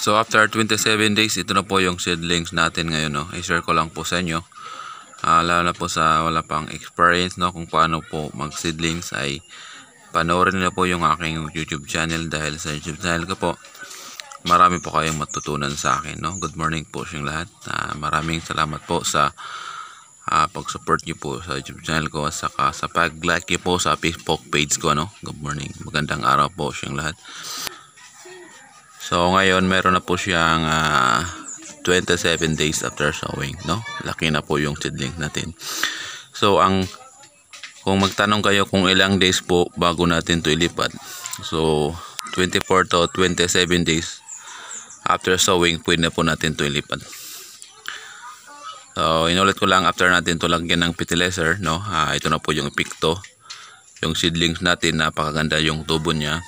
So after 27 days, ito na po yung seedlings natin ngayon, no. I-share ko lang po sa inyo. Lalo na po sa wala pang experience, no, kung paano po mag-seedlings, ay panoorin niyo po yung aking YouTube channel, dahil sa YouTube channel ko po marami po kayong matutunan sa akin, no. Good morning po sa lahat. Maraming salamat po sa pag-support niyo po sa YouTube channel ko, at saka sa pag-like niyo po sa Facebook page ko, no. Good morning. Magandang araw po sa lahat. So ngayon meron na po siyang 27 days after sowing, no. Laki na po yung seedling natin. So kung magtanong kayo kung ilang days po bago natin to ilipat, so 24 to 27 days after sowing pwede na po natin to ilipat. So inulit ko lang, after natin to lagyan ng fertilizer, no. Ito na po yung epekto. Yung seedlings natin, napakaganda yung tubo niya.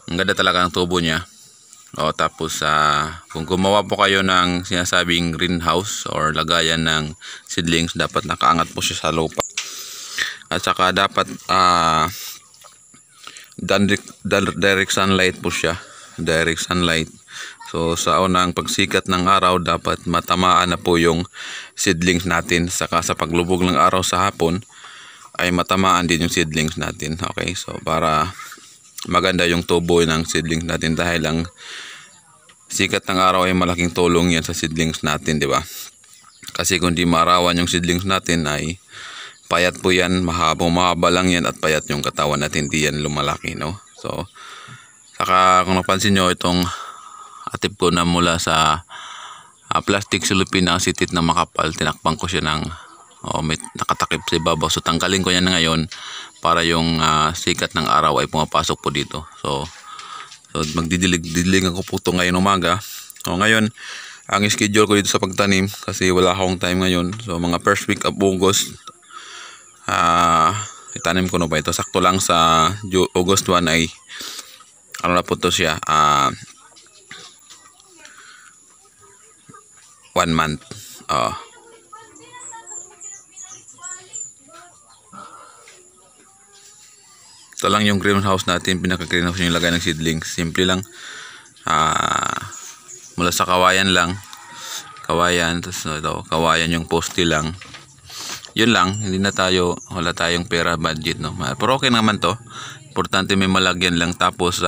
Ang ganda talaga ng tubo niya. Tapos kung gumawa po kayo ng sinasabing greenhouse or lagayan ng seedlings, dapat nakaangat po siya sa lupa. At saka dapat direct sunlight po siya. Direct sunlight. So sa unang pagsikat ng araw, dapat matamaan na po yung seedlings natin. Saka sa paglubog ng araw sa hapon ay matamaan din yung seedlings natin. Okay, so para maganda yung tubo ng seedlings natin, dahil ang sikat ng araw ay malaking tulong yan sa seedlings natin, di ba? Kasi kung di maarawan yung seedlings natin, ay payat po yan, mahaba lang yan, at payat yung katawan natin, di yan lumalaki, no? So saka kung napansin nyo, itong atip ko na mula sa plastic cellophane na sitit na makapal, tinakpan ko siya ng may nakatakip sa ibabaw. So tanggalin ko yan ngayon para yung sikat ng araw ay pumapasok po dito. So magdidilig ako po ito ngayon umaga. So ngayon, ang schedule ko dito sa pagtanim, kasi wala akong time ngayon. So mga first week of August, itanim ko na ba ito. Sakto lang sa August 1 ay ano na po ito siya, 1 month. Ito lang yung greenhouse natin, pinaka-greenhouse yung lagay ng seedlings. Simple lang. Mula sa kawayan lang. Kawayan, tapos ito, kawayan yung poste lang. Yun lang, wala tayong pera budget, no. Pero okay naman to. Importante may malagyan lang, tapos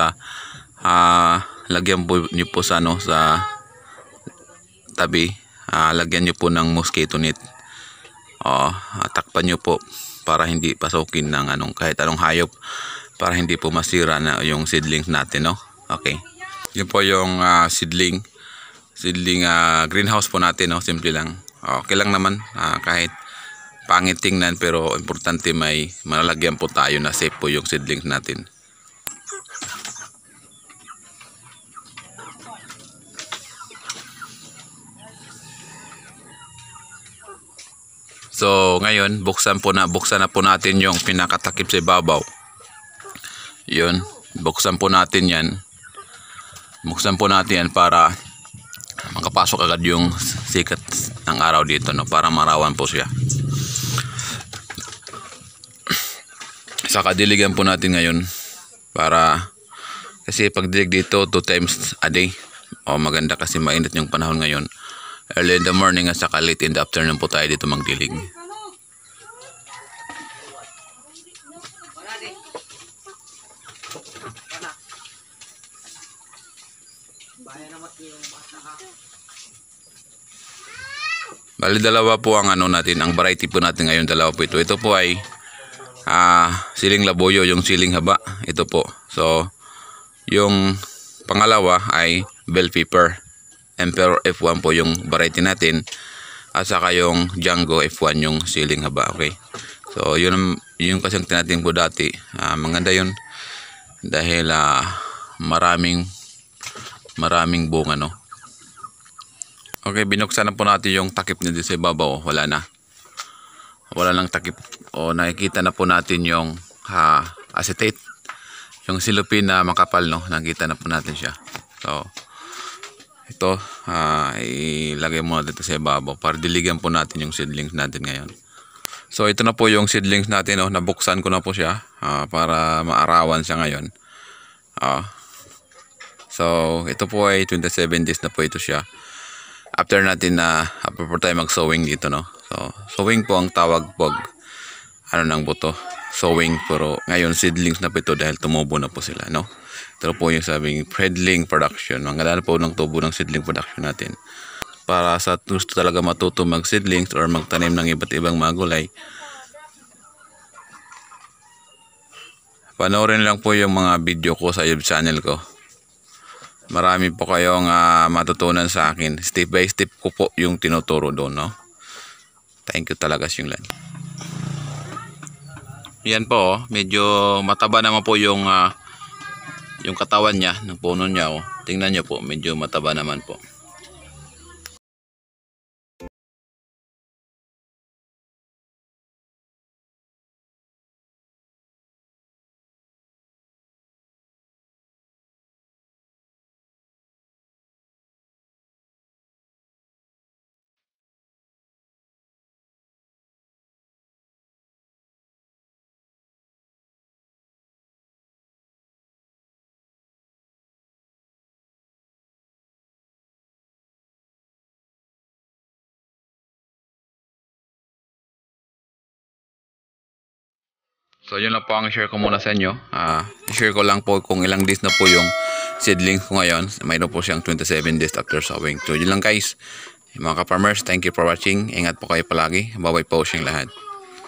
lagyan po niyo po sa tabi. Lagyan niyo po ng mosquito net. Takpan niyo po para hindi pasukin ng kahit anong hayop, para hindi po masira na yung seedlings natin, no. Okay, yun po yung seedling greenhouse po natin, no. Simple lang. Okay lang naman, kahit pangit tingnan, pero importante may malalagyan po tayo na safe po yung seedlings natin. So ngayon, buksan na po natin yung pinakatakip sa ibabaw. Yun, buksan po natin yan. Para makapasok agad yung sikat ng araw dito, no, para marawan po siya. Saka diligan po natin ngayon, kasi pag dilig dito 2 times a day. Maganda kasi mainit yung panahon ngayon. Early in the morning at saka late in the afternoon po tayo dito magdilig. Bali dalawa po ang natin, ang variety po natin ngayon, dalawa po ito. Ito po ay siling labuyo, yung siling haba. Ito po. So yung pangalawa ay bell pepper. Emperor F1 po yung variety natin, at saka yung Django F1 yung siling haba. Okay, so yun kasing tinating po dati. Maganda yun, dahil maraming bunga, no. Okay, binuksan na po natin yung takip nito sa ibabaw. Wala nang takip. Nakikita na po natin yung acetate, yung cellophane na makapal, no. Nakita na po natin siya. So ito, ilagay muna dito sa ibabaw para diligan po natin yung seedlings natin ngayon. So ito na po yung seedlings natin, nabuksan ko na po siya para maarawan siya ngayon. So, ito po ay 27 days na po ito siya. After natin after po tayo mag-sowing dito, no. So, sowing po ang tawag pag ng buto. Sowing, pero ngayon seedlings na po ito dahil tumubo na po sila, no. Ito po yung sabing seedling production. Ang po ng tubo ng seedling production natin. Para sa gusto talaga matuto mag-seedlings or magtanim ng iba't ibang mga gulay, panoorin lang po yung mga video ko sa YouTube channel ko. Marami po kayong matutunan sa akin. Step by step ko po yung tinuturo doon, no? Thank you talaga, Singlan. Yan po, medyo mataba naman po yung katawan niya, ng puno niya. Tingnan niyo po, medyo mataba naman po. So yun lang po ang share ko muna sa inyo. I-share ko lang po kung ilang days na po yung seedlings ko ngayon. Mayroon po siyang 27 days after sowing. So yun lang guys. Mga ka-farmers, thank you for watching. Ingat po kayo palagi. Bye-bye po siyang lahat.